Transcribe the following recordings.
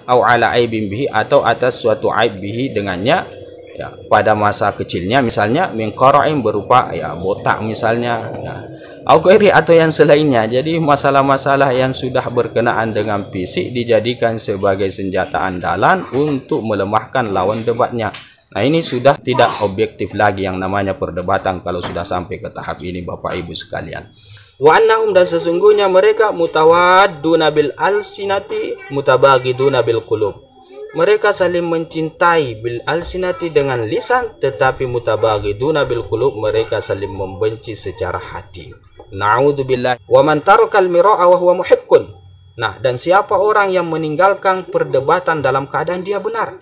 au ala aibin bihi, atau atas suatu aib bihi dengannya, ya, pada masa kecilnya, misalnya min qara'in berupa ya botak misalnya, ya, au ghairi atau yang selainnya. Jadi masalah-masalah yang sudah berkenaan dengan fisik dijadikan sebagai senjata andalan untuk melemahkan lawan debatnya. Nah, ini sudah tidak objektif lagi yang namanya perdebatan kalau sudah sampai ke tahap ini, Bapak Ibu sekalian. Wa annahum, dan sesungguhnya mereka mutawadduna bil alsinati mutabagiduna bil qulub. Mereka saling mencintai bil alsinati dengan lisan, tetapi mutabagiduna bil qulub, mereka saling membenci secara hati. Na'udzubillah. Wa man tarakal mira'a wa huwa muhiqqun. Nah, dan siapa orang yang meninggalkan perdebatan dalam keadaan dia benar.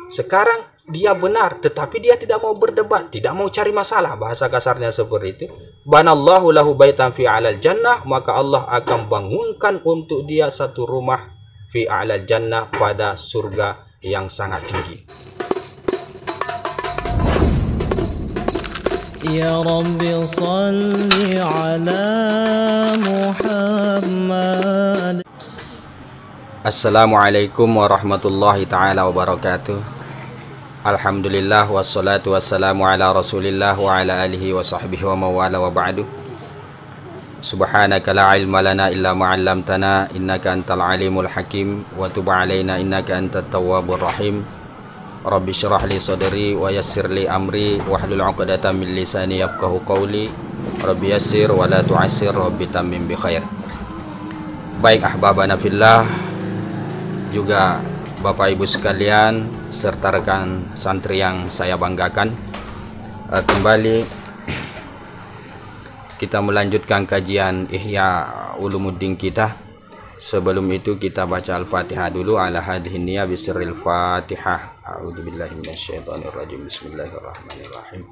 Sekarang dia benar, tetapi dia tidak mau berdebat, tidak mau cari masalah, bahasa kasarnya seperti itu. Banallahu lahu baitan fi a'lal jannah, maka Allah akan bangunkan untuk dia satu rumah fi a'lal jannah, pada surga yang sangat tinggi. Ya Rabbi salli ala Muhammad. Assalamualaikum warahmatullahi ta'ala wabarakatuh. Alhamdulillah wassalatu wassalamu ala Rasulillah wa ala alihi wa sahbihi wa mawala wa ba'du. Subhanaka la ilma lana illa ma 'allamtana innaka antal alimul hakim wa tub 'alaina innaka antat tawwabur rahim. Rabbi syrah li sadri wa yassir li amri wahlul 'uqdatam min lisani yafqahu qawli. Rabbi yassir wa la tu'assir, rabbi tammim bi khair. Baik ahbabana fillah, juga Bapak Ibu sekalian serta rekan santri yang saya banggakan, kembali kita melanjutkan kajian Ihya Ulumuddin kita. Sebelum itu kita baca Al-Fatihah dulu. Ala hadhihi niyya bisirril Fatihah. A'udzubillahi minasyaitonirrajim. Bismillahirrahmanirrahim.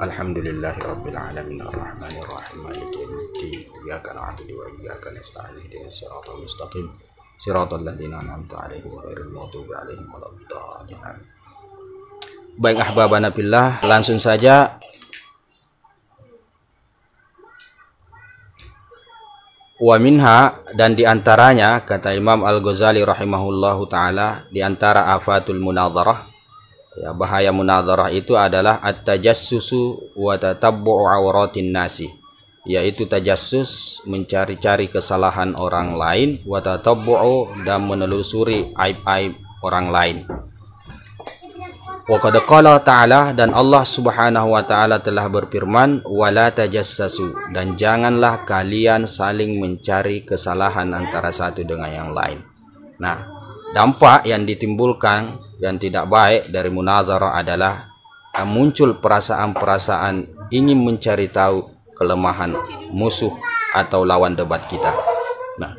Alhamdulillahi rabbil alamin arrahmanir rahim maliki yaumiddin. Iyyaka na'budu wa iyyaka nasta'in ihdinas siratal mustaqim siratal ladzina an'amta 'alaihim ghairil maghdubi 'alaihim waladdallin. Baik ahbabana fillah, langsung saja wa minha, dan diantaranya kata Imam Al-Ghazali rahimahullahu ta'ala, diantara afatul munadharah, ya, bahaya munadharah itu adalah at-tajassusu wa tatabbu'u awratin nasi, yaitu tajassus, mencari-cari kesalahan orang lain, wa tatabbu'u, dan menelusuri aib-aib orang lain. Wa qad qala ta'ala, dan Allah Subhanahu wa ta'ala telah berfirman, wala tajassasu, dan janganlah kalian saling mencari kesalahan antara satu dengan yang lain. Nah, dampak yang ditimbulkan yang tidak baik dari munazarah adalah muncul perasaan-perasaan ingin mencari tahu kelemahan musuh atau lawan debat kita. Nah,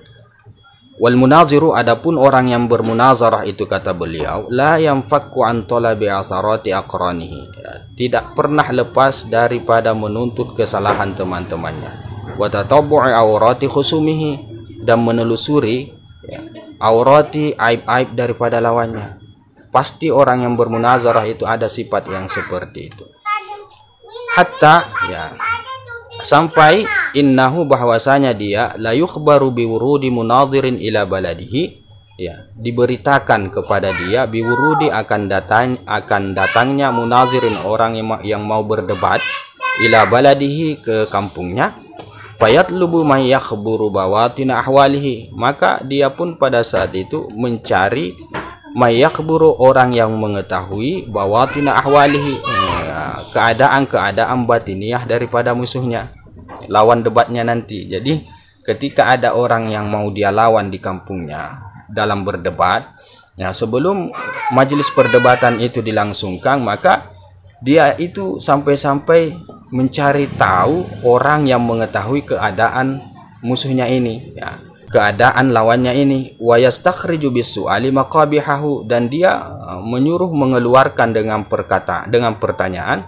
wal munaziru, adapun orang yang bermunazarah itu, kata beliau, la yanfakku an talabi asarati aqranihi, tidak pernah lepas daripada menuntut kesalahan teman-temannya, wa tatabbu'i awrati khusumihi, dan menelusuri, ya, aurati, aib-aib daripada lawannya. Pasti orang yang bermunazarah itu ada sifat yang seperti itu. Hatta, ya, sampai innahu, bahwasanya dia la yukhbaru biwurudi munadhirin ila baladihi, ya, diberitakan kepada dia biwurudi, akan datangnya munazirin, orang yang mau berdebat, ila baladihi, ke kampungnya, fayatlubu may yakhburu bawatina ahwalihi, maka dia pun pada saat itu mencari may yakhburu, orang yang mengetahui bawatina ahwalihi, keadaan-keadaan batiniah daripada musuhnya, lawan debatnya nanti. Jadi ketika ada orang yang mau dia lawan di kampungnya dalam berdebat, ya, sebelum majelis perdebatan itu dilangsungkan, maka dia itu sampai-sampai mencari tahu orang yang mengetahui keadaan musuhnya ini, ya, keadaan lawannya ini, wa yastakhriju bisu'ali maqabihahu, dan dia menyuruh mengeluarkan dengan pertanyaan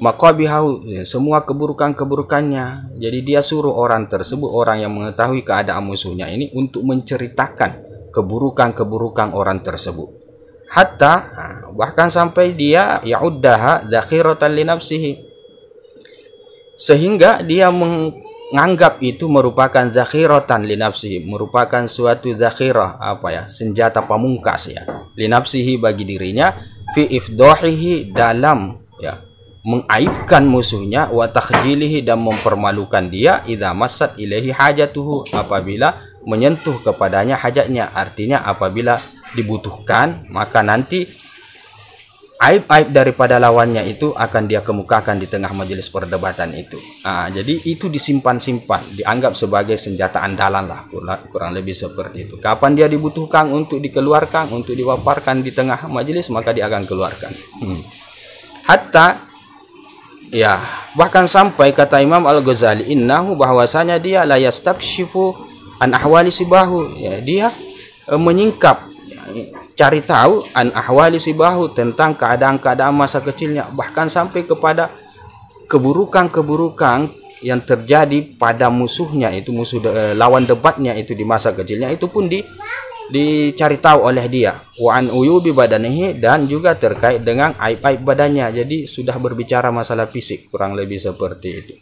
maqabihahu, ya, semua keburukan-keburukannya. Jadi dia suruh orang tersebut, orang yang mengetahui keadaan musuhnya ini, untuk menceritakan keburukan-keburukan orang tersebut. Hatta, bahkan sampai dia ya'uddaha dzakhiratan li nafsihi, sehingga dia nganggap itu merupakan zakhiratan li nafsihi, merupakan suatu zakhirah, senjata pamungkas ya, li nafsihi bagi dirinya, fi ifdahihi dalam mengaibkan musuhnya, wa takhjilihi dan mempermalukan dia, idza massat ilaihi hajatuhu apabila menyentuh kepadanya hajatnya, artinya apabila dibutuhkan maka nanti aib-aib daripada lawannya itu akan dia kemukakan di tengah majelis perdebatan itu. Jadi itu disimpan-simpan, dianggap sebagai senjata andalan lah, kurang lebih seperti itu. Kapan dia dibutuhkan untuk dikeluarkan, untuk diwaparkan di tengah majelis, maka dia akan keluarkan. Hatta bahkan sampai kata Imam Al-Ghazali, innahu, bahwasanya dia la yastakshifu an ahwali sibahu, dia menyingkap, cari tahu an ahwali sibahu, tentang keadaan-keadaan masa kecilnya, bahkan sampai kepada keburukan-keburukan yang terjadi pada musuhnya itu, lawan debatnya itu di masa kecilnya, itu pun dicari tahu oleh dia. Wa an uyubi badanihi, dan juga terkait dengan aib-aib badannya. Jadi sudah berbicara masalah fisik, kurang lebih seperti itu.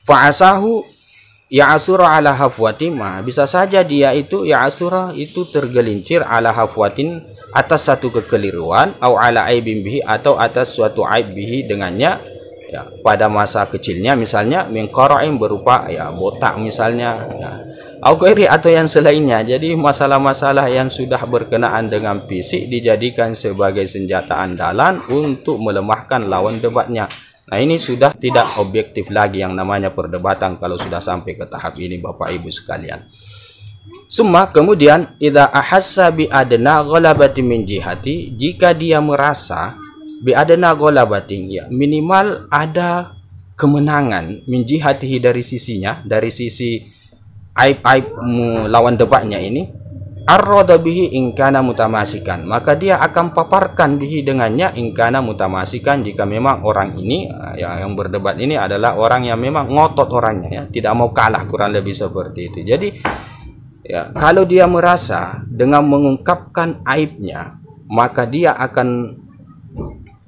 Fa'asahu ya'asura ala hafwatin, bisa saja dia itu ya'asura itu tergelincir ala hafwatin, atas satu kekeliruan, au ala aibin bihi, atau atas suatu aib bihi dengannya, pada masa kecilnya, misalnya min qara'in, berupa botak misalnya, au ghairi, atau yang selainnya. Jadi masalah-masalah yang sudah berkenaan dengan fisik dijadikan sebagai senjata andalan untuk melemahkan lawan debatnya. Nah, ini sudah tidak objektif lagi yang namanya perdebatan kalau sudah sampai ke tahap ini, Bapak Ibu sekalian. Summa, kemudian, idza ahassa bi adna ghalabati min jihati, jika dia merasa bi adna ghalabatin, minimal ada kemenangan, min jihatihi, dari sisinya, dari sisi aib-aib lawan debatnya ini, arroda bihi ingkana mutamasikan, maka dia akan paparkan bihi dengannya, ingkana mutamasikan, jika memang orang ini yang berdebat ini adalah orang yang memang ngotot orangnya, tidak mau kalah, kurang lebih seperti itu. Jadi kalau dia merasa dengan mengungkapkan aibnya maka dia akan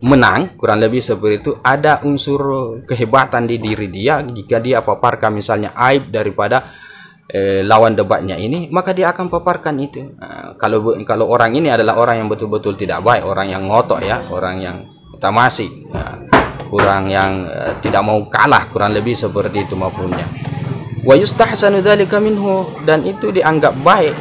menang, kurang lebih seperti itu, ada unsur kehebatan di diri dia, jika dia paparkan misalnya aib daripada lawan debatnya ini, maka dia akan paparkan itu. Kalau orang ini adalah orang yang betul-betul tidak baik, orang yang ngotok orang yang tamasi, orang yang tidak mau kalah, kurang lebih seperti itu mafhumnya. Wa yustahsanu dzalika minhu, dan itu dianggap baik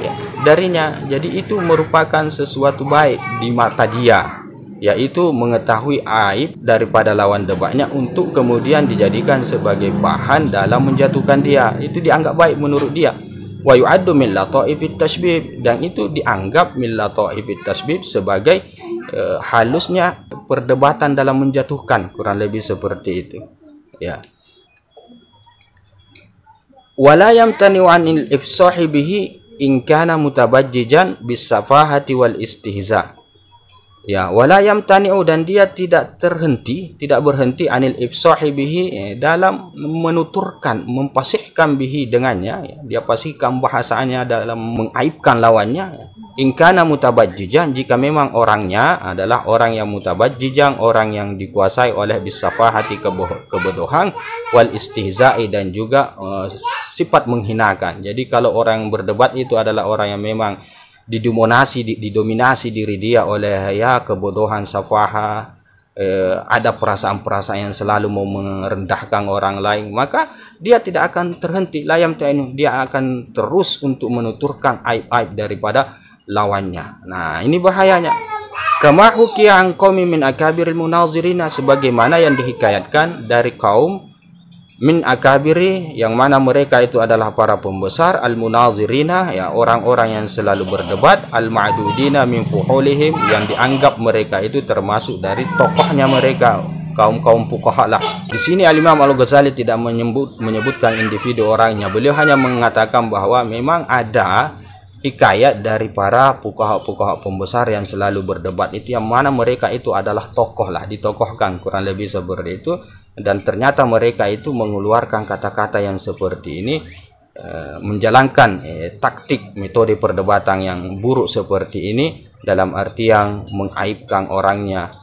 darinya. Jadi itu merupakan sesuatu baik di mata dia, yaitu mengetahui aib daripada lawan debatnya untuk kemudian dijadikan sebagai bahan dalam menjatuhkan dia. Itu dianggap baik menurut dia. Wa yu'addu min lataifit tashbib, dan itu dianggap min lataifit tashbib sebagai halusnya perdebatan dalam menjatuhkan, kurang lebih seperti itu. Wala yamtani 'anil ifsahi bihi in kana mutabajjijan bis safahati wal istihza. Wala yamtani'u, dan dia tidak berhenti anil ifsahi bihi, dalam menuturkan, memfasihkan bihi dengannya, dia fasihkan bahasanya dalam mengaibkan lawannya. In kana mutabajjijan, jika memang orangnya adalah orang yang mutabajjijan, orang yang dikuasai oleh bisafahati, kebodohan, wal istihza'i, dan juga sifat menghinakan. Jadi kalau orang berdebat itu adalah orang yang memang didominasi diri dia oleh kebodohan, safaha, ada perasaan-perasaan yang selalu mau merendahkan orang lain, maka dia tidak akan terhenti, layam ta'inu, dia akan terus untuk menuturkan aib-aib daripada lawannya. Nah, ini bahayanya. Kama hukiya an qaumi min akabiril munazirina, sebagaimana yang dihikayatkan dari kaum min akabiri, yang mana mereka itu adalah para pembesar, al munazirina, orang-orang yang selalu berdebat, al ma'dudina min fuhulihim, yang dianggap mereka itu termasuk dari tokohnya mereka, kaum-kaum fuqaha lah. Di sini Al-Imam Al-Ghazali tidak menyebutkan individu orangnya, beliau hanya mengatakan bahwa memang ada hikayat dari para fuqaha pembesar yang selalu berdebat itu, yang mana mereka itu adalah tokoh lah, ditokohkan, kurang lebih seperti itu. Dan ternyata mereka itu mengeluarkan kata-kata yang seperti ini, menjalankan taktik metode perdebatan yang buruk seperti ini, dalam arti yang mengaibkan orangnya,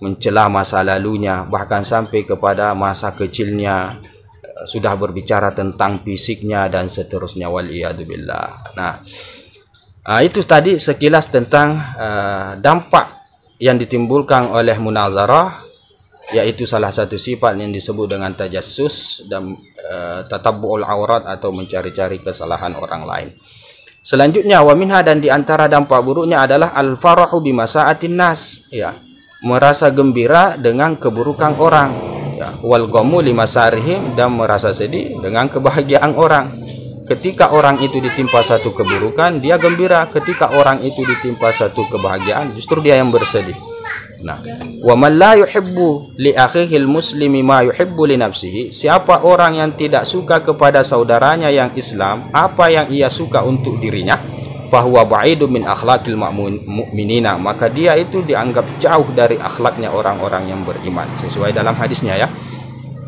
mencela masa lalunya, bahkan sampai kepada masa kecilnya, sudah berbicara tentang fisiknya dan seterusnya, waliyadzubillah. Nah, itu tadi sekilas tentang dampak yang ditimbulkan oleh munazarah, yaitu salah satu sifat yang disebut dengan tajassus dan tatabbu'ul aurat atau mencari-cari kesalahan orang lain. Selanjutnya, wa minha, dan diantara dampak buruknya adalah al-farahu bimasa'atin nas, ya, merasa gembira dengan keburukan orang, ya, wal ghamu limasarihim, dan merasa sedih dengan kebahagiaan orang. Ketika orang itu ditimpa satu keburukan, dia gembira. Ketika orang itu ditimpa satu kebahagiaan, justru dia yang bersedih. Nah, wa man la yuhibbu li akhihi al-muslimi ma yuhibbu li nafsihi, siapa orang yang tidak suka kepada saudaranya yang Islam apa yang ia suka untuk dirinya, fahuwa ba'idu min akhlaqil mu'minina, maka dia itu dianggap jauh dari akhlaknya orang-orang yang beriman. Sesuai dalam hadisnya, ya,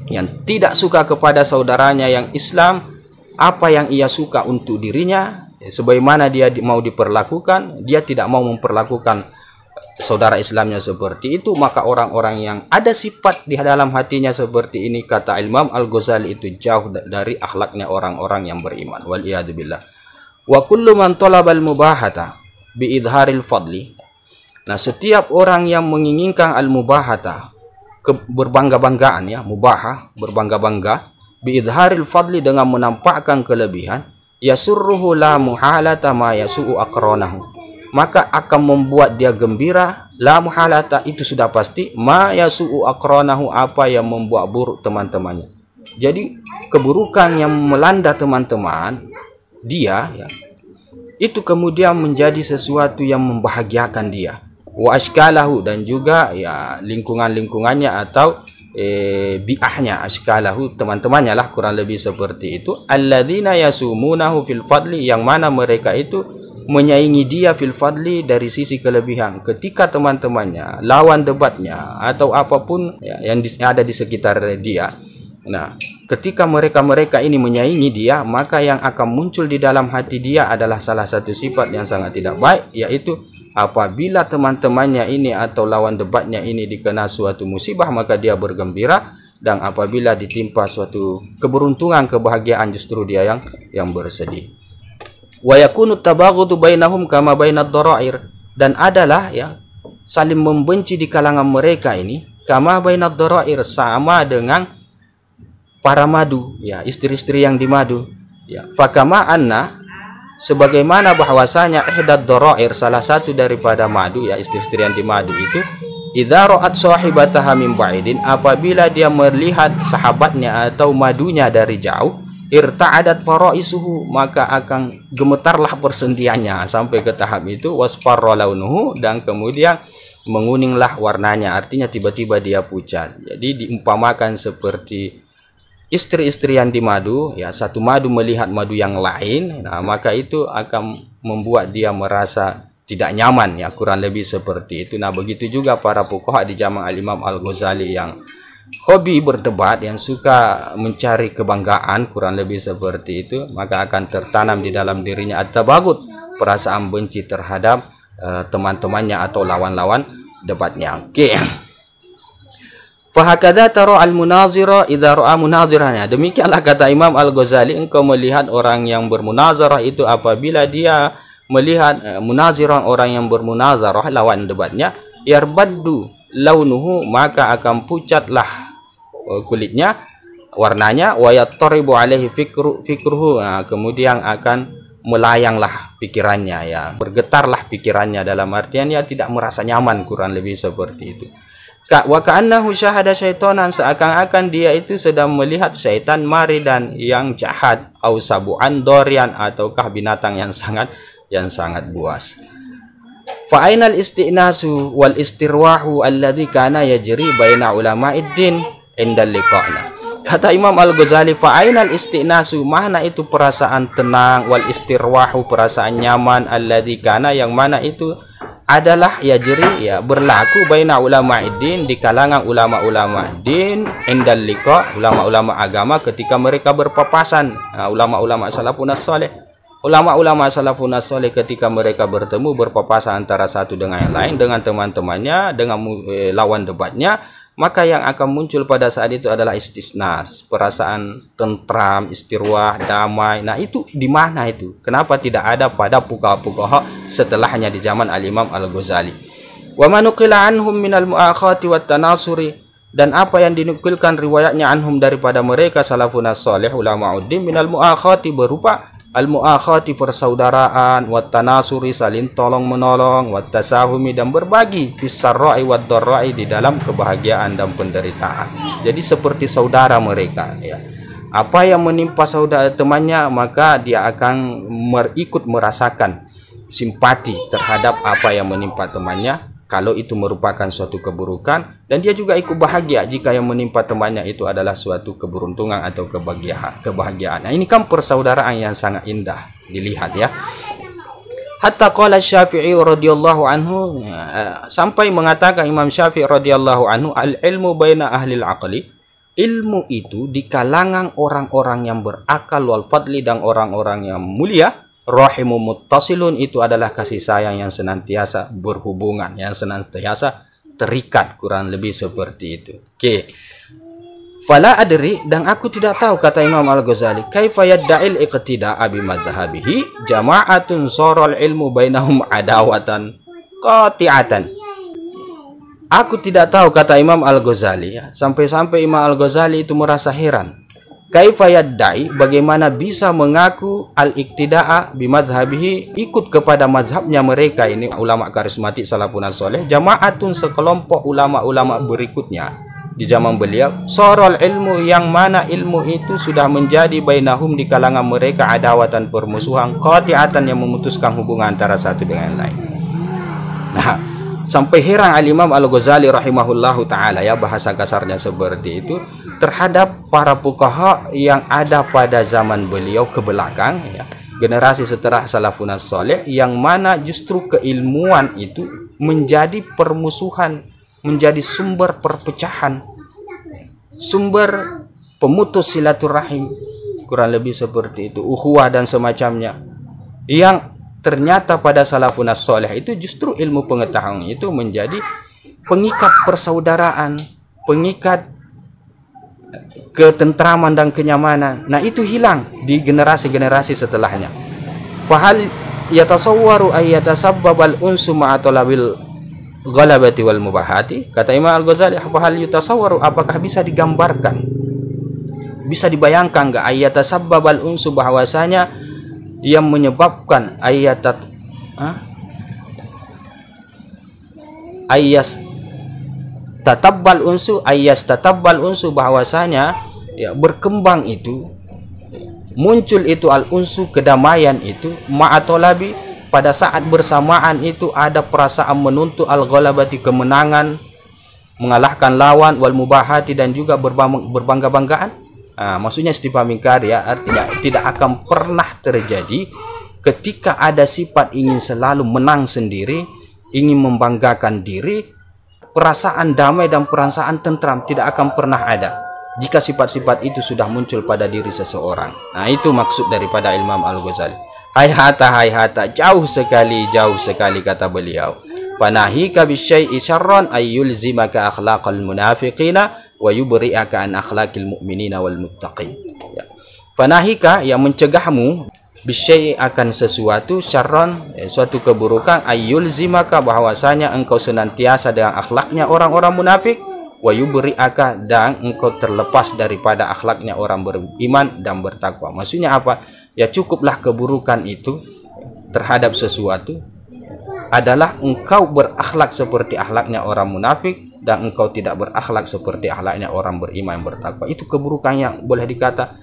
yang tidak suka kepada saudaranya yang Islam apa yang ia suka untuk dirinya, sebagaimana dia mau diperlakukan, dia tidak mau memperlakukan saudara Islamnya seperti itu, maka orang-orang yang ada sifat di dalam hatinya seperti ini, kata Imam Al-Ghazali, itu jauh dari akhlaknya orang-orang yang beriman, waliyadzubillah. Wa kullu man talabal mubahata bi idharil fadli. Nah, setiap orang yang menginginkan al-mubahata, berbangga-banggaan, ya, mubahah, berbangga-bangga, bi idharil fadli, dengan menampakkan kelebihan, yasurruhu la muhalata ma yasu'u aqranahu, maka akan membuat dia gembira, la muhalata, itu sudah pasti, ma yasu'u aqranahu, apa yang membuat buruk teman-temannya. Jadi keburukan yang melanda teman-teman dia, ya, itu kemudian menjadi sesuatu yang membahagiakan dia. Wa ashkalahu, dan juga, ya, lingkungannya atau bi'ahnya, ashkalahu, teman-temannya lah, kurang lebih seperti itu. Alladzina yasumunahu fil fadli, yang mana mereka itu menyaingi dia fil fadli, dari sisi kelebihan. Ketika teman-temannya, lawan debatnya atau apapun, ya, yang ada di sekitar dia, nah, ketika mereka ini menyaingi dia, maka yang akan muncul di dalam hati dia adalah salah satu sifat yang sangat tidak baik, yaitu apabila teman-temannya ini atau lawan debatnya ini dikena suatu musibah, maka dia bergembira, dan apabila ditimpa suatu keberuntungan, kebahagiaan, justru dia yang bersedih. Wa yakunu tabaghudu bainahum kama bainad dharair, dan adalah, ya, saling membenci di kalangan mereka ini, kama bainad dharair, sama dengan para madu, ya, istri-istri yang di madu, ya, fakama anna, sebagaimana bahwasanya ihdad dharair, salah satu daripada madu, ya, istri-istri yang di madu itu, idza ra'at sahibataha min ba'idin, apabila dia melihat sahabatnya atau madunya dari jauh, irta'adat faraisuhu, maka akan gemetarlah persendiannya, sampai ke tahap itu, wasfarra launuhu, dan kemudian menguninglah warnanya, artinya tiba-tiba dia pucat. Jadi diumpamakan seperti istri-istri yang di madu, ya, satu madu melihat madu yang lain, nah, maka itu akan membuat dia merasa tidak nyaman, ya, kurang lebih seperti itu. Nah, begitu juga para fuqaha di zaman Al-Imam Al-Ghazali yang hobi berdebat, yang suka mencari kebanggaan, kurang lebih seperti itu, maka akan tertanam di dalam dirinya at-tabaghut, perasaan benci terhadap teman-temannya atau lawan-lawan debatnya. Oke. Fahakadha tara al-munazira idza ra'a munazirahnya. Demikianlah kata Imam Al-Ghazali, engkau melihat orang yang bermunazarah itu apabila dia melihat munazirah, orang yang bermunazarah, lawan debatnya, yarbaddu launuhu, maka akan pucatlah kulitnya, warnanya, wa yattaribu alaihi fikruhu, nah, kemudian akan melayanglah pikirannya, ya, bergetarlah pikirannya, dalam artian ya tidak merasa nyaman, kurang lebih seperti itu. Wa ka'annahu syahada syaitanan, seakan-akan dia itu sedang melihat syaitan maridan, yang jahat, au sabu'an dorian, ataukah binatang yang sangat buas. Fa ainal istinasu wal istirwahu alladhi kana yajri baina ulama'id din indal liqa'na. Kata Imam Al-Ghazali, fa ainal istinasu, mana itu perasaan tenang, wal istirwahu, perasaan nyaman, alladhi kana, yang mana itu adalah yajri, ya, berlaku baina ulama'id din, di kalangan ulama-ulama din, indal liqa, ulama-ulama agama ketika mereka berpapasan. Nah, ulama-ulama salafun as-salih, ulama-ulama salafun as-salih ketika mereka bertemu, berpapasan antara satu dengan yang lain, dengan teman-temannya, dengan lawan debatnya, maka yang akan muncul pada saat itu adalah istisnas, perasaan tentram, istirwah, damai. Nah, itu di mana itu? Kenapa tidak ada pada fuqaha setelahnya di zaman Al-Imam Al-Ghazali? Wa manuqila anhum minal mu'akhati wat tanasuri, dan apa yang dinukilkan riwayatnya anhum daripada mereka salafun salih ulama uddin minal mu'akhati berupa al-mu'akhati persaudaraan, wat tanasuri saling tolong menolong, wat tasahumi dan berbagi, fisarra'i wad dharra'i di dalam kebahagiaan dan penderitaan. Jadi seperti saudara mereka ya. Apa yang menimpa saudara temannya, maka dia akan ikut merasakan simpati terhadap apa yang menimpa temannya kalau itu merupakan suatu keburukan, dan dia juga ikut bahagia jika yang menimpa temannya itu adalah suatu keberuntungan atau kebahagiaan. Nah, ini kan persaudaraan yang sangat indah dilihat ya. Hatta qala Syafi'i radhiyallahu anhu, sampai mengatakan Imam Syafi'i radhiyallahu anhu, al-ilmu baina ahli al-aqli, ilmu itu di kalangan orang-orang yang berakal, wal fadli dan orang-orang yang mulia, rahimu muttasilun, itu adalah kasih sayang yang senantiasa berhubungan, yang senantiasa terikat, kurang lebih seperti itu. Oke. Fala adri, dan aku tidak tahu, kata Imam Al-Ghazali, kaifa yadda'il iqtida'a bi madhhabihi jama'atun saral ilmu bainahum adawatan qati'atan. Aku tidak tahu, kata Imam Al-Ghazali ya, sampai-sampai Imam Al-Ghazali itu merasa heran. Kaifa yaddai, bagaimana bisa mengaku al-iktida'a bimadhhabihi, ikut kepada mazhabnya mereka ini ulama karismatik salafun saleh, jama'atun sekelompok ulama-ulama berikutnya di zaman beliau, sarol ilmu, yang mana ilmu itu sudah menjadi bainahum di kalangan mereka adawatan, permusuhan, qati'atan, yang memutuskan hubungan antara satu dengan lain. Nah, sampai heran Al-Imam Al-Ghazali rahimahullahu ta'ala ya, bahasa kasarnya seperti itu, terhadap para fuqaha yang ada pada zaman beliau ke belakang ya, generasi setelah salafun salih, yang mana justru keilmuan itu menjadi permusuhan, menjadi sumber perpecahan, sumber pemutus silaturahim, kurang lebih seperti itu, ukhuwah dan semacamnya, yang ternyata pada salafun salih itu justru ilmu pengetahuan itu menjadi pengikat persaudaraan, pengikat ketentraman dan kenyamanan. Nah, itu hilang di generasi-generasi setelahnya. Fahal yatasawwaru ay yatasabbabal unsu ma'a talabil ghalabati wal mubahati, kata Imam Al-Ghazali, fahal yatasawwaru, apakah bisa digambarkan, bisa dibayangkan enggak, ay yatasabbabal unsu, bahwasanya yang menyebabkan tatabbal unsu, bahwasanya ya berkembang itu, muncul itu al unsu, kedamaian itu, ma'atolabi, pada saat bersamaan itu ada perasaan menuntut al ghalabati, kemenangan, mengalahkan lawan, wal mubahati, dan juga berbangga-banggaan. Maksudnya dipahami karya, artinya tidak akan pernah terjadi ketika ada sifat ingin selalu menang sendiri, ingin membanggakan diri, perasaan damai dan perasaan tentram tidak akan pernah ada jika sifat-sifat itu sudah muncul pada diri seseorang. Nah, itu maksud daripada Imam Al-Ghazali. Hayhata, jauh sekali kata beliau. Panahika bisyai'i syarran ay yulzimaka akhlaqal munafiqina wa yubri'aka an akhlaqil mu'minina wal muttaqin. Ya. Panahika, yang mencegahmu, bisyai, akan sesuatu, syarran, suatu keburukan, ayyul zimaka, bahwasanya engkau senantiasa dengan akhlaknya orang-orang munafik, wa yubri'aka, dan engkau terlepas daripada akhlaknya orang beriman dan bertakwa. Maksudnya apa? Ya, cukuplah keburukan itu terhadap sesuatu adalah engkau berakhlak seperti akhlaknya orang munafik, dan engkau tidak berakhlak seperti akhlaknya orang beriman bertakwa. Itu keburukan yang boleh dikata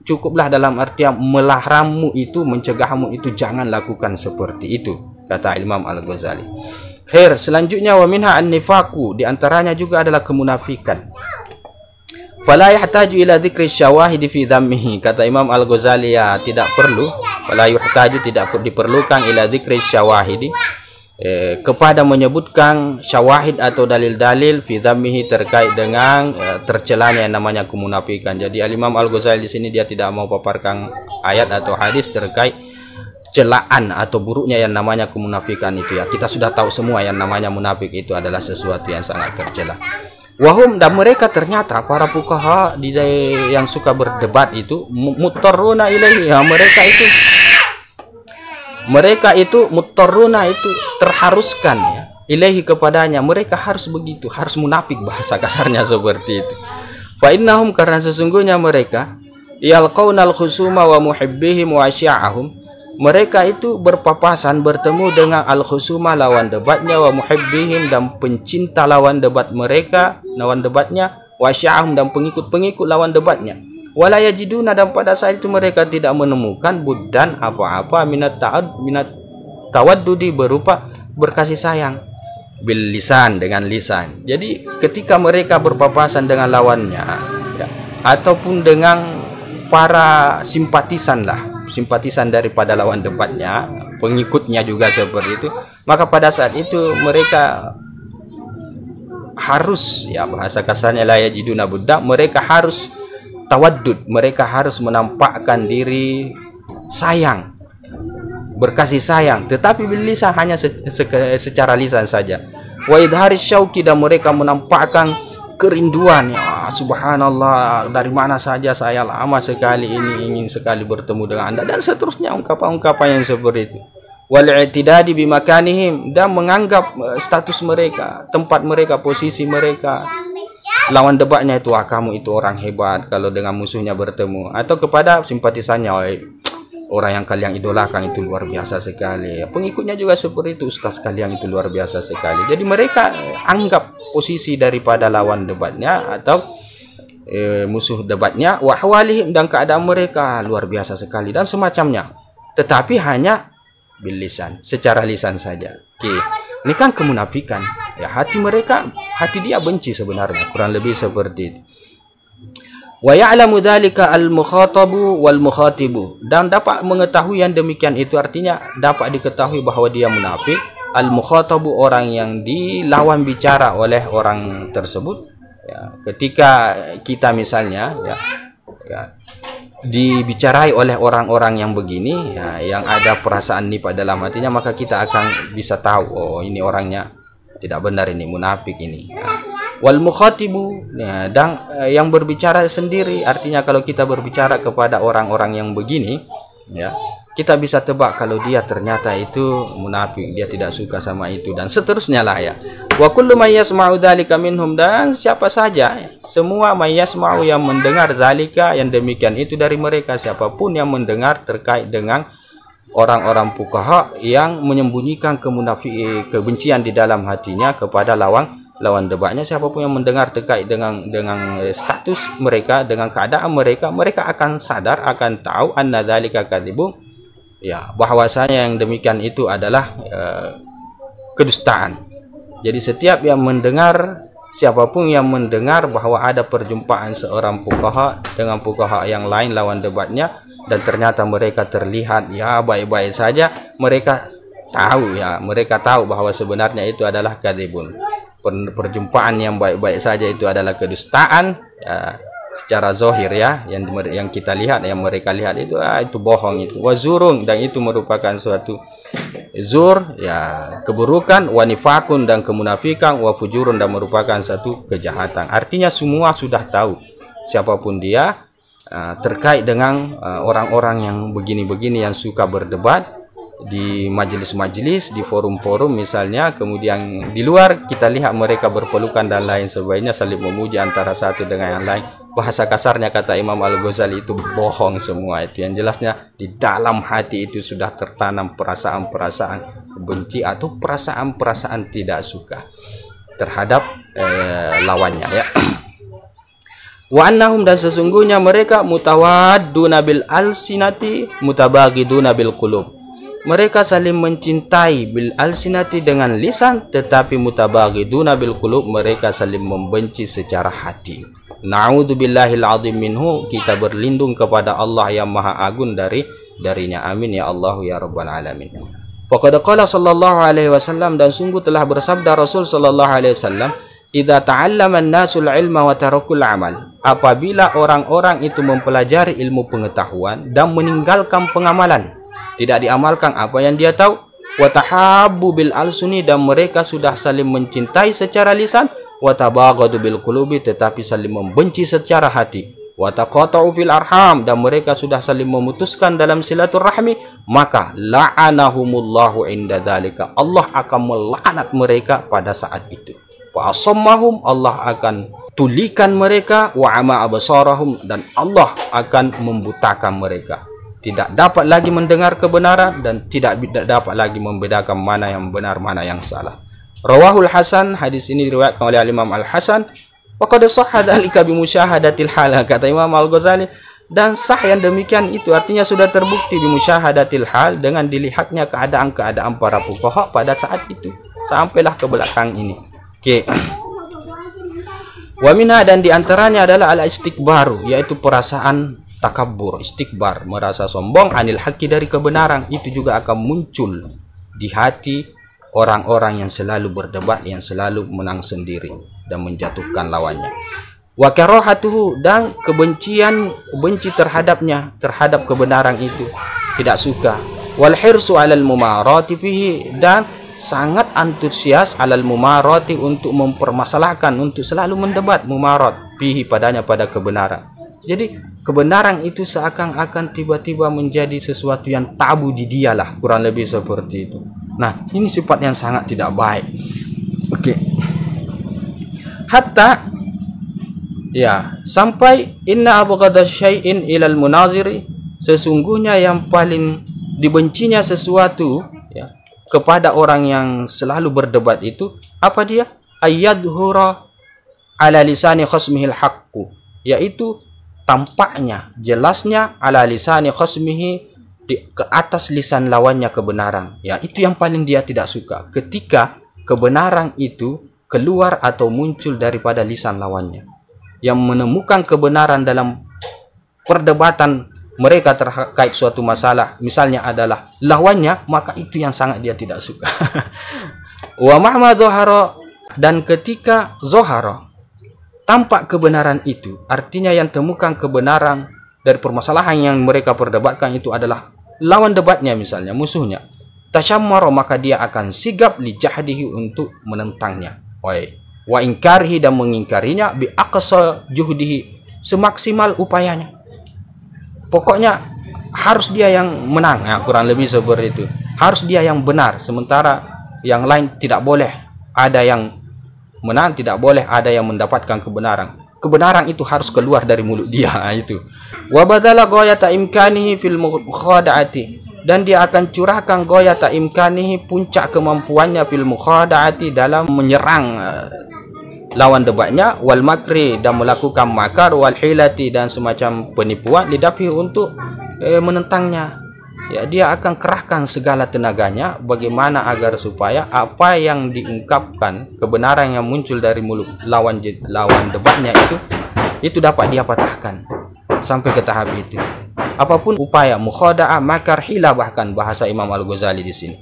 cukuplah dalam artian melarangmu itu, mencegahmu itu, jangan lakukan seperti itu, kata Imam Al-Ghazali. Selanjutnya, wa minha an-nifaqu, di antaranya juga adalah kemunafikan. Fala yahtaju ila dzikri syawahidi fi dhammihi, kata Imam Al-Ghazali, ya tidak perlu, fala yahtaju, tidak diperlukan, ila dzikri syawahidi, kepada menyebutkan syawahid atau dalil-dalil fi dhammihi, terkait dengan tercelanya yang namanya kemunafikan. Jadi Imam Al-Ghazali di sini dia tidak mau paparkan ayat atau hadis terkait celaan atau buruknya yang namanya kemunafikan itu ya. Kita sudah tahu semua yang namanya munafik itu adalah sesuatu yang sangat tercela. Wahum, dan mereka ternyata para fuqaha yang suka berdebat itu muttaruna ilaihi, ya, mereka itu muttaruna itu terharuskan ya ilaihi kepadanya, mereka harus begitu, harus munafik, bahasa kasarnya seperti itu. Fa innahum, karena sesungguhnya mereka yalqaunal khusuma wa muhibbihim wa asya'ahum, mereka itu berpapasan bertemu dengan al-khusuma lawan debatnya, wa muhibbihim dan pencinta lawan debat mereka, lawan debatnya, wa asya'ahum dan pengikut-pengikut lawan debatnya. Wala yajiduna, dan pada saat itu mereka tidak menemukan buddan apa-apa minat tawaddudi berupa berkasih sayang bil lisan, dengan lisan. Jadi ketika mereka berpapasan dengan lawannya ya, ataupun dengan para simpatisan daripada lawan debatnya, pengikutnya juga seperti itu, maka pada saat itu mereka harus, ya bahasa kasarnya la yajiduna budda, mereka harus tawaddud, mereka harus menampakkan diri sayang, berkasih sayang, tetapi bil lisan, hanya secara lisan saja. Wa idharis syauqi, dan mereka menampakkan kerinduan, ya subhanallah, dari mana saja saya lama sekali ini ingin sekali bertemu dengan Anda, dan seterusnya, ungkapan-ungkapan yang seperti itu. Wal i'tidadi bimakanihim, dan menganggap status mereka, tempat mereka, posisi mereka, lawan debatnya itu, kamu itu orang hebat kalau dengan musuhnya bertemu, atau kepada simpatisannya, orang yang kalian idolakan itu luar biasa sekali, pengikutnya juga seperti itu, ustaz kalian itu luar biasa sekali. Jadi mereka anggap posisi daripada lawan debatnya atau musuh debatnya, wa hawalihim, dan keadaan mereka luar biasa sekali, dan semacamnya, tetapi hanya bil lisan, secara lisan saja. Oke, ini kan kemunafikan ya, hati dia benci sebenarnya, kurang lebih seperti itu. Wa ya'lamu dzalika al-mukhatabu wal mukhatibu, dan dapat mengetahui yang demikian itu, artinya dapat diketahui bahwa dia munafik. Al-mukhatabu, orang yang dilawan bicara oleh orang tersebut ya, ketika kita misalnya ya dibicarai oleh orang-orang yang begini ya, yang ada perasaan nifaq dalam hatinya, maka kita akan bisa tahu, oh ini orangnya tidak benar, ini munafik ini ya. Wal mukhatibu, ya, dan yang berbicara sendiri, artinya kalau kita berbicara kepada orang-orang yang begini ya, kita bisa tebak kalau dia ternyata itu munafik, dia tidak suka sama itu, dan seterusnya lah ya. Wa kullu may yasma'u dzalika minhum, dan siapa saja, semua may yasma'u, yang mendengar dzalika, yang demikian itu dari mereka, siapapun yang mendengar terkait dengan orang-orang fuqaha yang menyembunyikan kebencian di dalam hatinya kepada lawan debatnya, siapapun yang mendengar terkait dengan status mereka, dengan keadaan mereka, mereka akan sadar, akan tahu anna dzalika kadzibun, ya bahwasanya yang demikian itu adalah kedustaan. Jadi setiap yang mendengar, siapapun yang mendengar bahwa ada perjumpaan seorang fuqaha dengan fuqaha yang lain lawan debatnya, dan ternyata mereka terlihat ya baik-baik saja, mereka tahu bahwa sebenarnya itu adalah kadzibun. Perjumpaan yang baik-baik saja itu adalah kedustaan ya, secara zahir ya, yang kita lihat, yang mereka lihat itu bohong, itu wazurun, dan itu merupakan suatu zur ya, keburukan, wa nifakun, dan kemunafikan, wa fujurun, dan merupakan satu kejahatan. Artinya semua sudah tahu siapapun dia terkait dengan orang-orang yang begini-begini, yang suka berdebat di majelis-majelis, di forum-forum misalnya, kemudian di luar kita lihat mereka berpelukan dan lain sebagainya, saling memuji antara satu dengan yang lain. Bahasa kasarnya kata Imam Al-Ghazali itu bohong semua itu. Yang jelasnya di dalam hati itu sudah tertanam perasaan-perasaan benci atau perasaan-perasaan tidak suka terhadap lawannya ya. Wa annahum, dan sesungguhnya mereka mutawadduna bil alsinati mutabagiduna bil qulub, mereka saling mencintai bil alsinati dengan lisan, tetapi mutabagiduna bil qulub, mereka saling membenci secara hati. Na'udzubillahil azim minhu, kita berlindung kepada Allah yang maha agung darinya. Amin ya Allah ya rabbal alamin. Faqad qala sallallahu alaihi wasallam, dan sungguh telah bersabda Rasul sallallahu alaihi wasallam, idza ta'allama an-nasul ilma wa tarakul amal, apabila orang-orang itu mempelajari ilmu pengetahuan dan meninggalkan pengamalan, tidak diamalkan apa yang dia tahu, wa tahabbu bil alsuni, dan mereka sudah saling mencintai secara lisan, wa tabaghadu bil qulubi, tetapi saling membenci secara hati, wa taqata'u fil arham, dan mereka sudah saling memutuskan dalam silaturahmi, maka la'anahumullahu inda dzalika, Allah akan melaknat mereka pada saat itu. Wa asammahum, Allah akan tulikan mereka, wa ama absarahum, dan Allah akan membutakan mereka. Tidak dapat lagi mendengar kebenaran dan tidak dapat lagi membedakan mana yang benar, mana yang salah. Rawahul Hasan, hadis ini diriwayatkan oleh Imam Al-Hasan. Wa qad sahha dzalika bi musyahadatil hal, kata Imam Al-Ghazali, dan sah yang demikian itu artinya sudah terbukti bi musyahadatil hal, dengan dilihatnya keadaan-keadaan para fuqaha pada saat itu sampailah ke belakang ini. Oke. Wa minha, dan diantaranya adalah al-istikbaru, yaitu perasaan takabur, istikbar, merasa sombong, anil haqqi, dari kebenaran. Itu juga akan muncul di hati orang-orang yang selalu berdebat, yang selalu menang sendiri dan menjatuhkan lawannya. Wa karahatuhu, dan benci terhadapnya, terhadap kebenaran itu, tidak suka. Wal hirsu alal mumarati fihi, dan sangat antusias alal mumarati, untuk mempermasalahkan, untuk selalu mendebat, mumarat fihi, padanya, pada kebenaran. Jadi kebenaran itu seakan-akan tiba-tiba menjadi sesuatu yang tabu di dialah, kurang lebih seperti itu. Nah, ini sifat yang sangat tidak baik. Oke. Hatta, ya, sampai inna abghadha syai'in ilal munaziri, sesungguhnya yang paling dibencinya sesuatu, ya, kepada orang yang selalu berdebat itu, apa dia? Ayyadhura ala lisani khasmihil haqqu, yaitu tampaknya, jelasnya, ala lisani khasmihi, ke atas lisan lawannya kebenaran. Ya, itu yang paling dia tidak suka, ketika kebenaran itu keluar atau muncul daripada lisan lawannya, yang menemukan kebenaran dalam perdebatan mereka terkait suatu masalah, misalnya adalah lawannya, maka itu yang sangat dia tidak suka. Wa mahma dhahara, dan ketika zohara, tampak kebenaran itu, artinya yang temukan kebenaran dari permasalahan yang mereka perdebatkan itu adalah lawan debatnya, misalnya musuhnya, tasyammara, maka dia akan sigap li jahdihi, untuk menentangnya, wa ingkarihi, dan mengingkarinya, bi aqsa juhdihi, semaksimal upayanya. Pokoknya harus dia yang menang, ya, kurang lebih seperti itu. Harus dia yang benar, sementara yang lain tidak boleh ada yang menang, tidak boleh ada yang mendapatkan kebenaran. Kebenaran itu harus keluar dari mulut dia, itu. Wa badala ghayata imkanihi fil mukhada'ati, dan dia akan curahkan ghayata imkanihi, puncak kemampuannya, fil mukhada'ati, dalam menyerang lawan debatnya, wal makri, dan melakukan makar, wal hilati, dan semacam penipuan, lidafi, untuk menentangnya. Ya, dia akan kerahkan segala tenaganya bagaimana agar supaya apa yang diungkapkan, kebenaran yang muncul dari mulut lawan debatnya itu dapat dia patahkan sampai ke tahap itu. Apapun upaya, mukhada'ah, makar, hila, bahkan bahasa Imam Al-Ghazali di sini.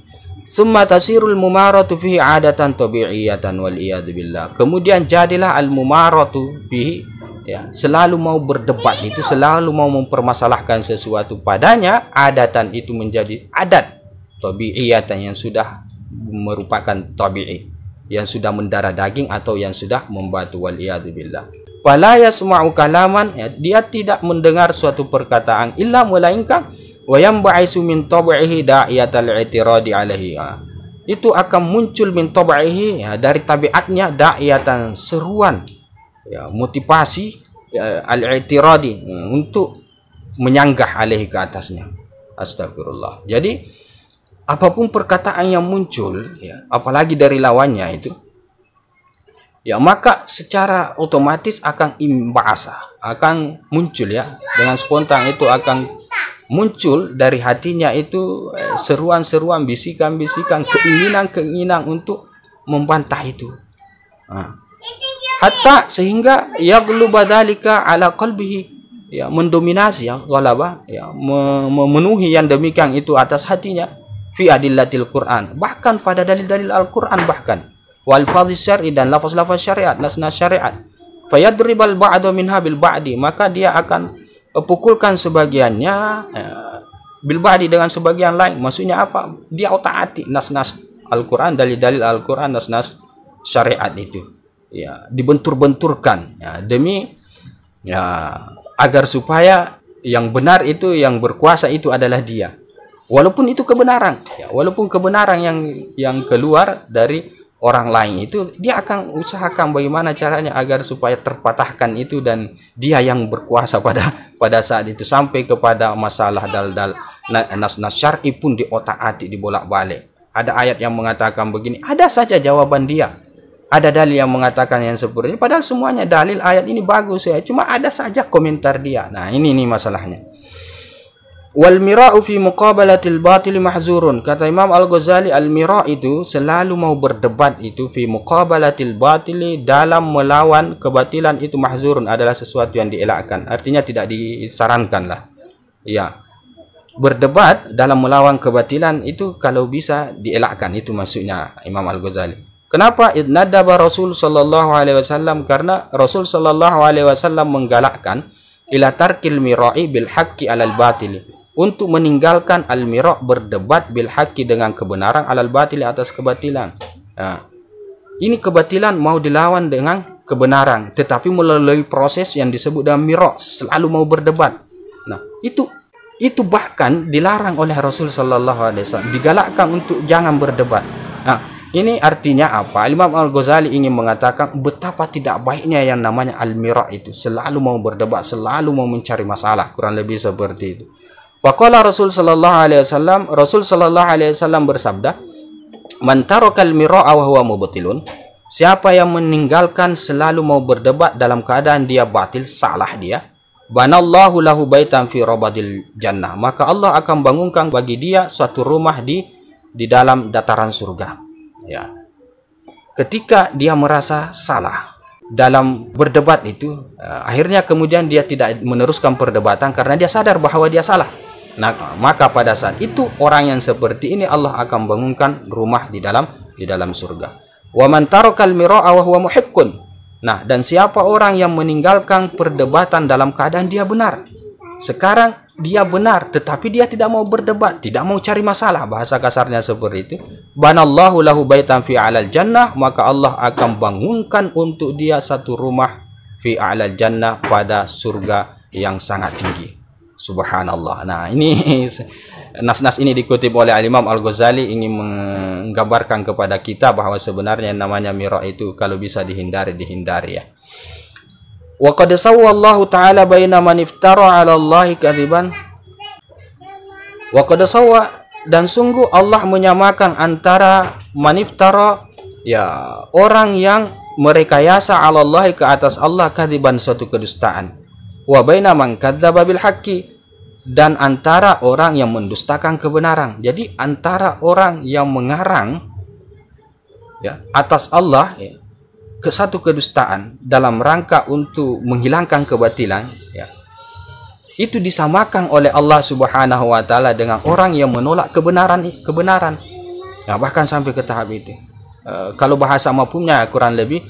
Summa tasirul mumaratu fihi adatan tabi'iyatan wal iyad billah. Kemudian jadilah al-mumaratu fihi, ya, selalu mau berdebat itu, selalu mau mempermasalahkan sesuatu padanya, adatan, itu menjadi adat, tabi'iyatan, yang sudah merupakan tabi'i, yang sudah mendarah daging atau yang sudah membatu, wal iyad billah. Fala yasma'u kalaman, ya, dia tidak mendengar suatu perkataan, illa, melainkan, wa yanba'isu min tabi'ihi da'iyatal i'tiradi alaihi, itu akan muncul min tabi'ihi, ya, dari tabiatnya, da'iyatan, seruan, ya, motivasi, ya, al-i'tiradi, untuk menyanggah alaihi, ke atasnya. Astagfirullah. Jadi apapun perkataan yang muncul, ya, apalagi dari lawannya itu, ya, maka secara otomatis akan imbasa, akan muncul, ya, dengan spontan itu akan muncul dari hatinya itu seruan-seruan, bisikan-bisikan, keinginan-keinginan untuk membantah itu. Hatta sehingga yaghluba dzalika ala qalbihi, ya, mendominasi, ya, ghalaba, ya, memenuhi yang demikian itu atas hatinya, fi adillatil Quran, bahkan pada dalil-dalil Al-Quran, bahkan wal fadhis syar'i, dan lafaz-lafaz syariat, nas-nas syariat, fayadribal ba'da minha bil ba'di, maka dia akan pukulkan sebagiannya bil ba'di, dengan sebagian lain. Maksudnya apa? Dia otak-atik nas-nas Al-Quran, dalil-dalil Al-Quran, nas-nas syariat itu. ya dibentur-benturkan ya, demi ya agar supaya yang benar itu, yang berkuasa itu adalah dia. Walaupun itu kebenaran, ya, walaupun kebenaran yang keluar dari orang lain itu, dia akan usahakan bagaimana caranya agar supaya terpatahkan itu dan dia yang berkuasa pada saat itu, sampai kepada masalah dal-dal nas-nas syar'i pun diotak-atik, dibolak-balik. Ada ayat yang mengatakan begini, ada saja jawaban dia. Ada dalil yang mengatakan yang seperti ini, padahal semuanya dalil ayat ini bagus ya, cuma ada saja komentar dia. Nah, ini masalahnya. Wal mira'u fi muqabalatil batil mahzurun. Kata Imam Al-Ghazali, al-mira' itu selalu mau berdebat itu fi muqabalatil batil, dalam melawan kebatilan itu mahzurun, adalah sesuatu yang dielakkan. Artinya tidak disarankan lah. Ya. Berdebat dalam melawan kebatilan itu kalau bisa dielakkan, itu maksudnya Imam Al-Ghazali. Kenapa? Idnadaba Rasul sallallahu alaihi wasallam, karena Rasul sallallahu alaihi wasallam menggalakkan ila tarkil mira'i bil haqqi alal batili, untuk meninggalkan al-mira', berdebat bil haqqi dengan kebenaran, alal batili, atas kebatilan. Nah, ini kebatilan mau dilawan dengan kebenaran, tetapi melalui proses yang disebut dengan mira', selalu mau berdebat. Nah, itu bahkan dilarang oleh Rasul sallallahu alaihi wasallam, digalakkan untuk jangan berdebat. Nah, ini artinya apa? Imam Al-Ghazali ingin mengatakan betapa tidak baiknya yang namanya al-mira' itu, selalu mau berdebat, selalu mau mencari masalah, kurang lebih seperti itu. Faqala Rasul sallallahu alaihi wasallam, Rasul sallallahu alaihi wasallam bersabda, "Man tarakal mira'a wa huwa mubtilun." Siapa yang meninggalkan selalu mau berdebat dalam keadaan dia batil, salah dia, banallahu lahu baitan fi rabadil jannah, maka Allah akan bangunkan bagi dia suatu rumah di dalam dataran surga. Ya. Ketika dia merasa salah dalam berdebat itu, akhirnya kemudian dia tidak meneruskan perdebatan karena dia sadar bahwa dia salah. Nah, maka pada saat itu orang yang seperti ini Allah akan bangunkan rumah di dalam surga. Wa man tarakal mira'a wa huwa muhiqqun. Nah, dan siapa orang yang meninggalkan perdebatan dalam keadaan dia benar. Sekarang dia benar, tetapi dia tidak mau berdebat, tidak mau cari masalah, bahasa kasarnya seperti itu. Banallahu lahu baitan fi a'lal jannah, maka Allah akan bangunkan untuk dia satu rumah fi a'lal jannah, pada surga yang sangat tinggi. Subhanallah. Nah, ini nas-nas ini dikutip oleh Imam Al-Ghazali ingin menggambarkan kepada kita bahwa sebenarnya yang namanya mira' itu kalau bisa dihindari ya. Wa qad sawwa Allah Ta'ala baina man iftara 'ala Allah kadziban. Wa qad sawwa, dan sungguh Allah menyamakan antara man iftara, ya, orang yang merekayasa 'ala Allah, ke atas Allah, kadziban, suatu kedustaan. Wa baina man kadzdzaba bil haqqi, dan antara orang yang mendustakan kebenaran. Jadi antara orang yang mengarang ya atas Allah ya, ke satu kedustaan dalam rangka untuk menghilangkan kebatilan, ya, itu disamakan oleh Allah Subhanahu wa taala dengan orang yang menolak kebenaran. Nah, bahkan sampai ke tahap itu. Kalau bahasa mafhumnya kurang lebih,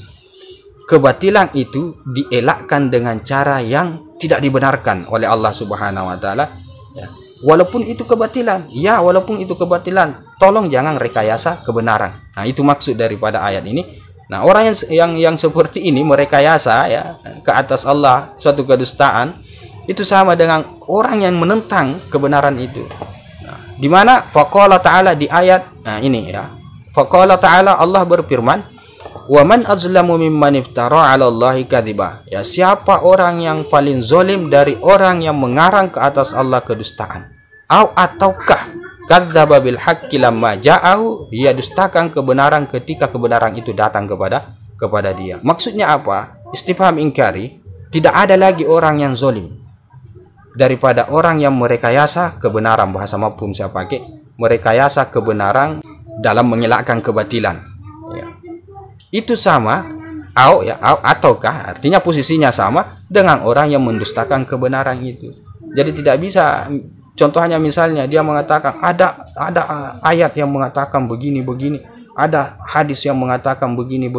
kebatilan itu dielakkan dengan cara yang tidak dibenarkan oleh Allah Subhanahu wa taala, ya. Walaupun itu kebatilan, ya, walaupun itu kebatilan, tolong jangan rekayasa kebenaran. Nah, itu maksud daripada ayat ini. Nah, orang yang seperti ini merekayasa ya ke atas Allah suatu kedustaan, itu sama dengan orang yang menentang kebenaran itu. Nah, di mana faqala ta'ala di ayat ini ya. Faqala ta'ala, Allah berfirman, "Wa man azlamu mimman iftara 'ala Allahi kadziba." Ya, siapa orang yang paling zalim dari orang yang mengarang ke atas Allah kedustaan? Ataukah kadzdzaba bil haqqi lamma ja'ahu, dia dustakan kebenaran ketika kebenaran itu datang kepada dia. Maksudnya apa? Istifham ingkari. Tidak ada lagi orang yang zalim daripada orang yang merekayasa kebenaran, bahasa mafhum saya pakai, merekayasa kebenaran dalam mengelakkan kebatilan. Ya. Itu sama ataukah, artinya posisinya sama dengan orang yang mendustakan kebenaran itu. Jadi tidak bisa. Contohnya misalnya dia mengatakan ada ayat yang mengatakan begini, ada hadis yang mengatakan begini.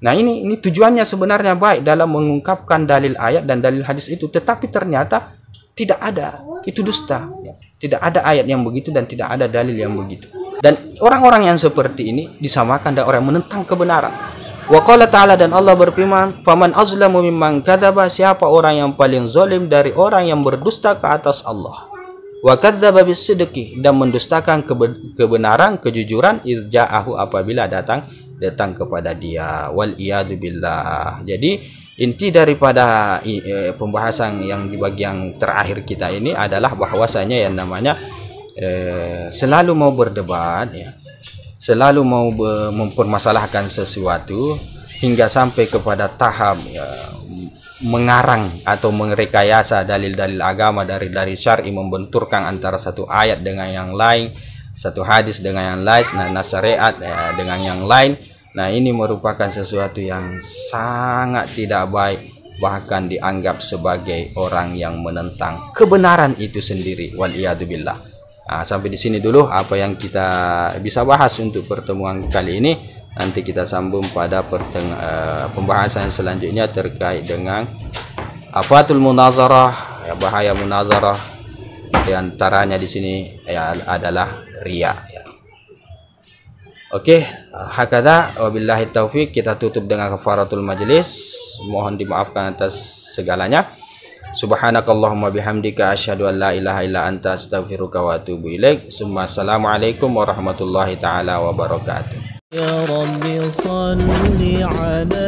Nah, ini tujuannya sebenarnya baik dalam mengungkapkan dalil ayat dan dalil hadis itu, tetapi ternyata tidak ada, itu dusta. Tidak ada ayat yang begitu dan tidak ada dalil yang begitu. Dan orang-orang yang seperti ini disamakan dengan orang yang menentang kebenaran. Wa qala ta'ala, dan Allah berfirman, faman azlamu mimman kadzaba, siapa orang yang paling zalim dari orang yang berdusta ke atas Allah. Wa kadzdzaba bis-sidqi, dan mendustakan kebenaran, kejujuran, irja'ahu, apabila datang kepada dia. Wal iyadu billah. Jadi inti daripada pembahasan yang di bagian terakhir kita ini adalah bahwasanya yang namanya selalu mau berdebat, ya, selalu mau mempermasalahkan sesuatu hingga sampai kepada tahap ya, mengarang atau merekayasa dalil-dalil agama dari syar'i, membenturkan antara satu ayat dengan yang lain, satu hadis dengan yang lain, nah syariat ya, dengan yang lain. Nah, ini merupakan sesuatu yang sangat tidak baik, bahkan dianggap sebagai orang yang menentang kebenaran itu sendiri. Wal iyadu billah. Nah, sampai di sini dulu apa yang kita bisa bahas untuk pertemuan kali ini. Nanti kita sambung pada pembahasan selanjutnya terkait dengan afatul munazarah, ya, bahaya munazarah. Di antaranya di sini ya, adalah riya. Ya. Oke, hakadha wabillahi taufik. Kita tutup dengan kafaratul majlis. Mohon dimaafkan atas segalanya. Subhanakallahumma bihamdika asyhadu an la ilaha illa anta astaghfiruka wa atubu ilaik. Assalamualaikum warahmatullahi taala wabarakatuh. Ya Rabbi salli ala